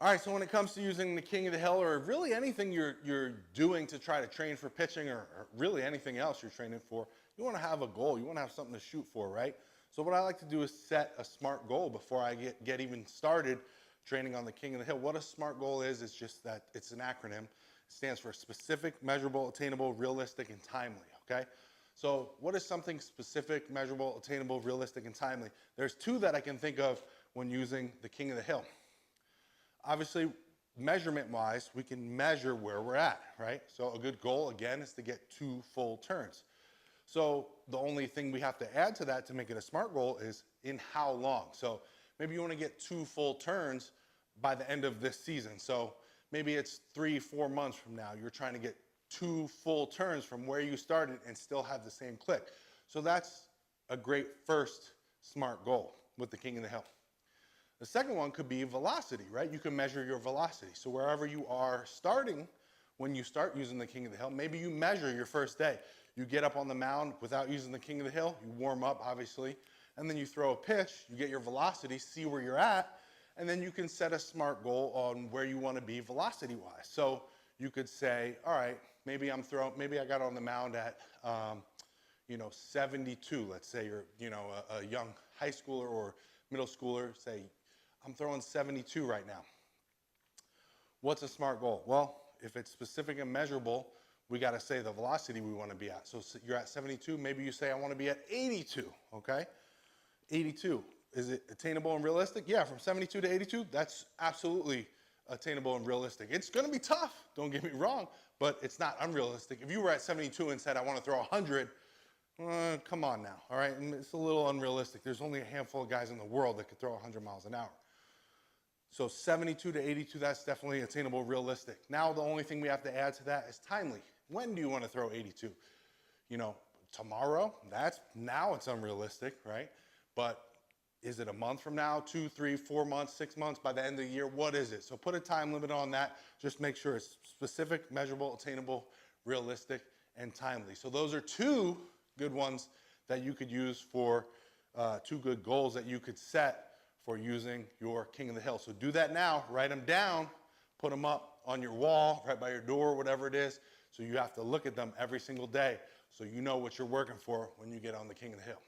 All right, so when it comes to using the King of the Hill, or really anything you're doing to try to train for pitching, or really anything else you're training for, you want to have a goal. You want to have something to shoot for, right? So what I like to do is set a SMART goal before I get even started training on the King of the Hill. What a SMART goal is just that it's an acronym. It stands for specific, measurable, attainable, realistic, and timely, okay? So what is something specific, measurable, attainable, realistic, and timely? There's two that I can think of when using the King of the Hill. Obviously, measurement-wise, we can measure where we're at, right? So a good goal, again, is to get 2 full turns. So the only thing we have to add to that to make it a SMART goal is in how long. So maybe you want to get 2 full turns by the end of this season. So maybe it's 3-4 months from now. You're trying to get 2 full turns from where you started and still have the same click. So that's a great first SMART goal with the King of the Hill. The second one could be velocity, right? You can measure your velocity. So wherever you are starting, when you start using the King of the Hill, maybe you measure your first day. You get up on the mound without using the King of the Hill, you warm up, obviously, and then you throw a pitch, you get your velocity, see where you're at, and then you can set a SMART goal on where you want to be velocity-wise. So you could say, all right, maybe I got on the mound at, 72. Let's say you're, a young high schooler or middle schooler, say, I'm throwing 72 right now. What's a SMART goal? Well, if it's specific and measurable, we got to say the velocity we want to be at. So you're at 72, maybe you say I want to be at 82, okay? 82, is it attainable and realistic? Yeah, from 72 to 82, that's absolutely attainable and realistic. It's going to be tough, don't get me wrong, but it's not unrealistic. If you were at 72 and said I want to throw 100, come on now, all right? And it's a little unrealistic. There's only a handful of guys in the world that could throw 100 miles an hour. So 72 to 82, that's definitely attainable, realistic. Now the only thing we have to add to that is timely. When do you want to throw 82? Tomorrow? Now it's unrealistic, right? But is it a month from now, 2, 3, 4 months, 6 months, by the end of the year? What is it? So put a time limit on that. Just make sure it's specific, measurable, attainable, realistic, and timely. So those are 2 good ones that you could use for 2 good goals that you could set for using your King of the Hill. So do that now, write them down, put them up on your wall, right by your door, whatever it is. So you have to look at them every single day so you know what you're working for when you get on the King of the Hill.